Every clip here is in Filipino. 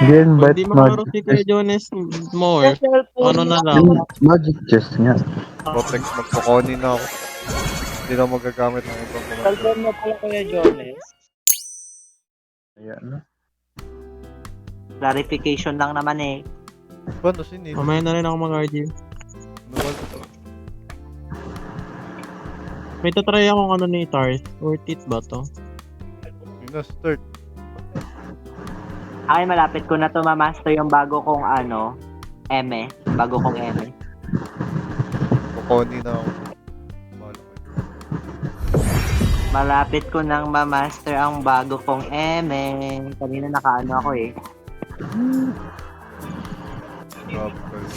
Game Kung but di makalaro si Kuya Magic Jones more, ano na lang. Magic chess nga. Botex, magkukoni na ako. Hindi na magagamit ng ibang commander. Cellphone mo pala Kuya Jones. Ayan na. Clarification lang naman eh. Paano sinil? Mamaya na rin ako mag-RG. May tatry akong ano ni Tars. Worth it ba to? Yung na-start. Ay, malapit ko na to ma-master yung bago kong ano, eme. Bago kong eme. Kukoni na ako. Mahal ko. Malapit ko nang ma-master ang bago kong eme. Kanina nakaano ako eh. Grabe kayo.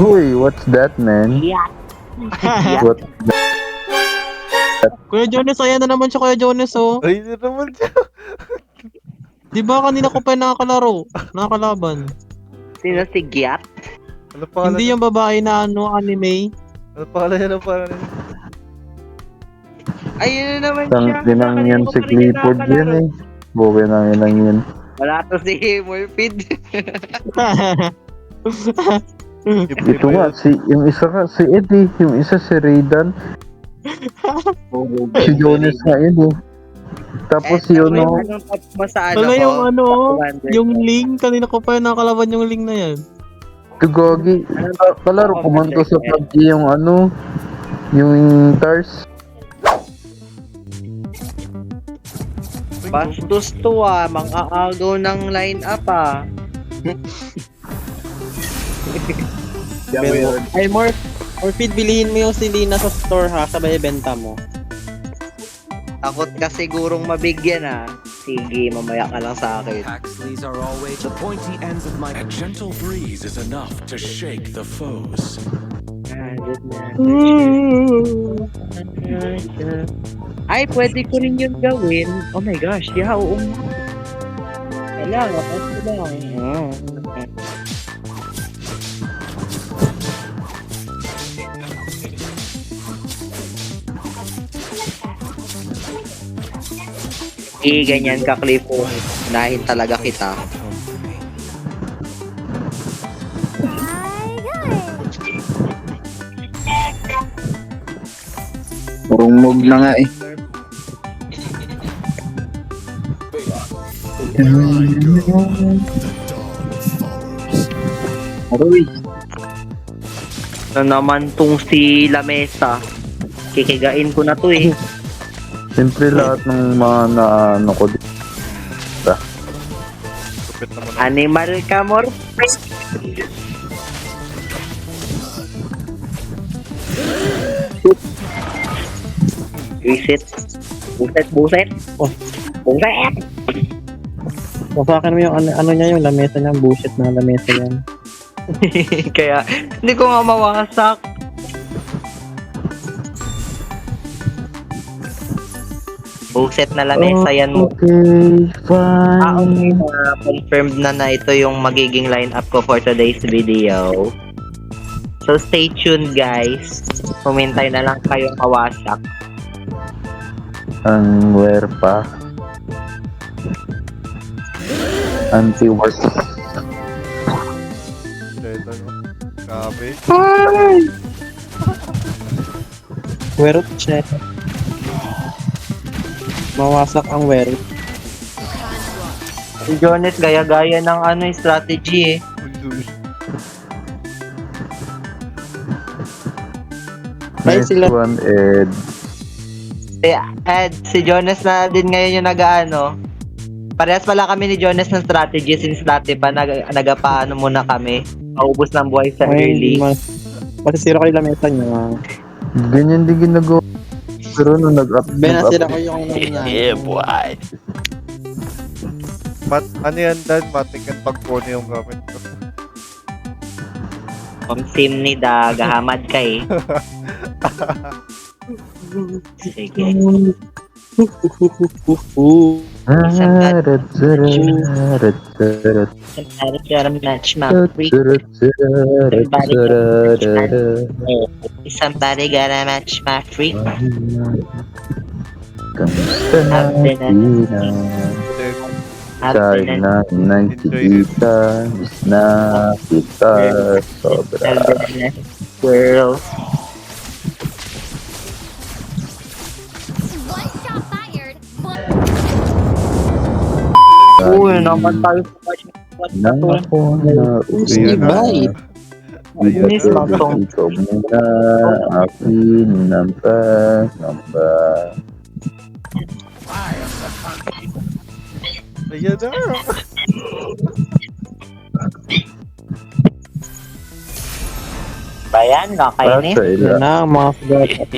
Uy, what's that, man? Yeah. What? Kuya Jones, ayan na naman siya Kuya Jones oh. Ay, hindi naman siya. Di ba kanina ko pa nakakalaro? Nakakalaban. Sino si Giat? Ano pangalan Hindi niya? yung babae na ano, anime. Ano pangalan niya? Ano pangalan niya? Ayun na naman Tang siya. dinang yan si Kanina ko pa rin Clifford nakakalaro. yan eh. Buwi nang inang yun. Wala to si Morphid. Ito nga, yung isa nga si Eddie, yung isa si Raydan. Si Jonas nga yun eh. Tapos yun no, Anong top mo sa ano Wala ko? yung ano, Commander yung ko? link. Kanina ko pa nakalaban yung link na yan. Tugogi. Kalaro ko man ko sa PUBG yung ano, yung Tars. Bastos to ah, mga agaw ng line up ah. Ay, Morphid, bilihin mo yung Selena sa store ha, sabay ibenta mo. Takot ka sigurong mabigyan ah. Sige, mamaya ka lang sa akin. Paxleys are always the pointy ends of my. A gentle breeze is enough to shake the foes. Ay, pwede ko rin yun gawin. Oh my gosh, yeah, oo. Kailangan, kasi lang. Ganyan ka, Clifford. Unahin talaga kita. Urungmog na nga eh. Aroy. Na naman tong si Lamesa. Kikigain ko na to eh. Siyempre lahat ng mga ano ko dito. Kapit naman ako. Animal ka, Mor. Reset. Buset. Oh. Buset. Masakin mo yung ano niya, yung lamesa niya, bullshit na lamesa yan. Kaya, hindi ko nga mawasak. Buset na lamesa yan mo. Okay, Okay fine. na. Confirmed na ito yung magiging lineup ko for today's video. So, stay tuned guys. Humintay na lang kayong kawasak. Ang where pa? Anti-work. Ito, no? Grabe. Werot siya. Mawasak ang werot. Si Jones, gaya-gaya ng ano yung strategy eh. Uy. Ay, Nice sila. one, Ed. Si Jonas na din ngayon yung nag-ano. Parehas pala kami ni Jonas ng strategy since dati pa nagapaano muna kami. Maubos ng buhay sa early. Masisira ko yung lamesa niya. Ganyan din ginagawa. Pero nung nag-up, Benasira ko yung nangyari. boy. Ano yan, Dan? Matikan pag-pony yung gamit ko. Sim ni Da, gahamad ka eh. Sige. Match map. Somebody gotta match my freak. Kamusta na, Tina? Tayo na nagkikita, miss na kita, sobra. Girl. One shot fired. Uy, naman tayo sa Nang ako na Ayan na. Bye. Ayan Miss na. lang tong. ikaw muna, akin namba. Ayan na. Bayan, kakainis. Sa ila. Yan na, mga kagat.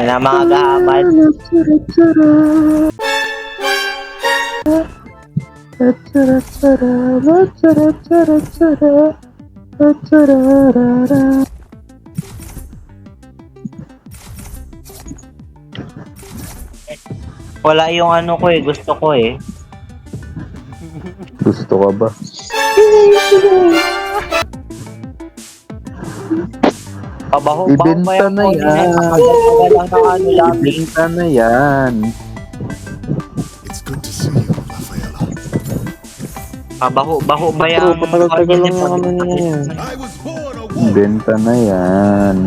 Yan ang mga gahamad. Wala yung ano ko eh, gusto ko eh. Gusto ka ba? Pabaho-baho pa Ibenta yung na phone yan. Tagal lang ng ano lang. Ibenta na yan. It's good to see you, Rafaela. Pabaho-baho ba Bro, yung patagal-tagal lang yung ano niya yan. I was born a warrior. Ibenta na yan.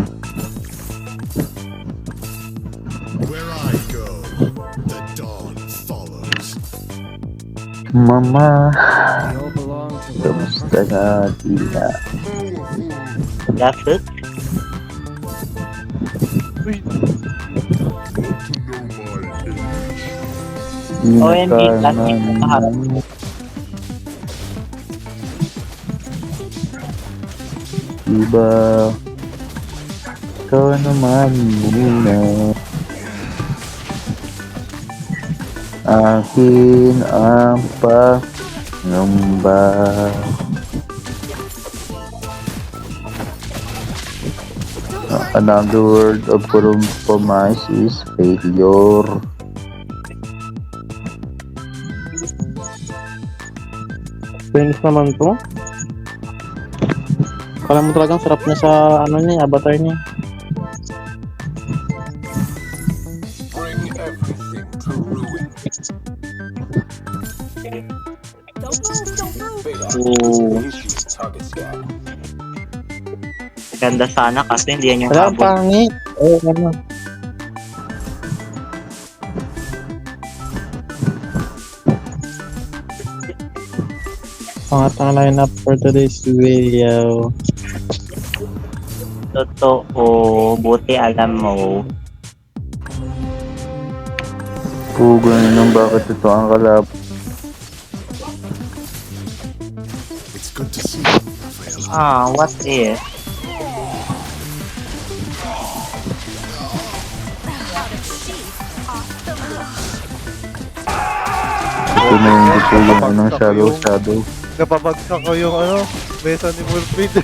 Where I go, the dawn follows. Mama, They all belong to one kamusta ka, tita? That's it. OMG, plastic na kaharap. Diba? Ikaw naman muna. Akin ang pangamba. Another word of compromise is failure. Finish naman to. Kala mo talagang sarap niya sa ano niya, avatar niya. Bring everything to ruin. Oo. Target scan. Ganda sana kasi hindi yan yung Wala, ang habol. pangit. Oo, ano. Pangatang lineup for today's video. Totoo, buti alam mo. Pugo nung bakit ito ang kalap. It's good to see you, Rafaela. Ah, what if? Ito na yung gusto yung ng shadow. Napabagsak ko yung ano, mesa ni Wolfried.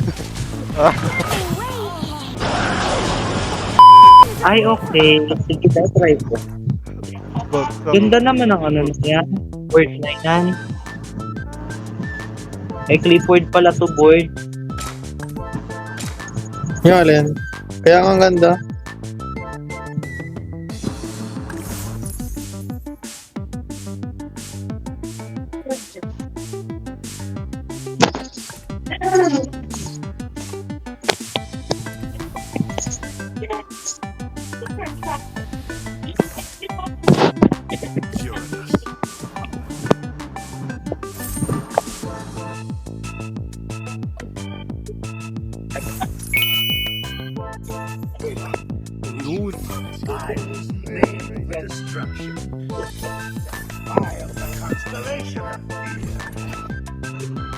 Ay, okay. Sige, try ko. Bagsak. Ganda naman ang ano na yan. Word na yan. Ay, clipboard pala to board. Yung alin. Kaya ang ganda. Uranus. Yun. I was made for destruction. I am the constellation of fear.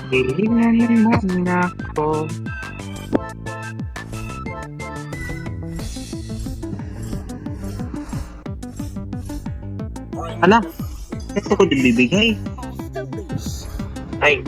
Hilingan naman ako. Ala, ito ko din bibigay. Ay.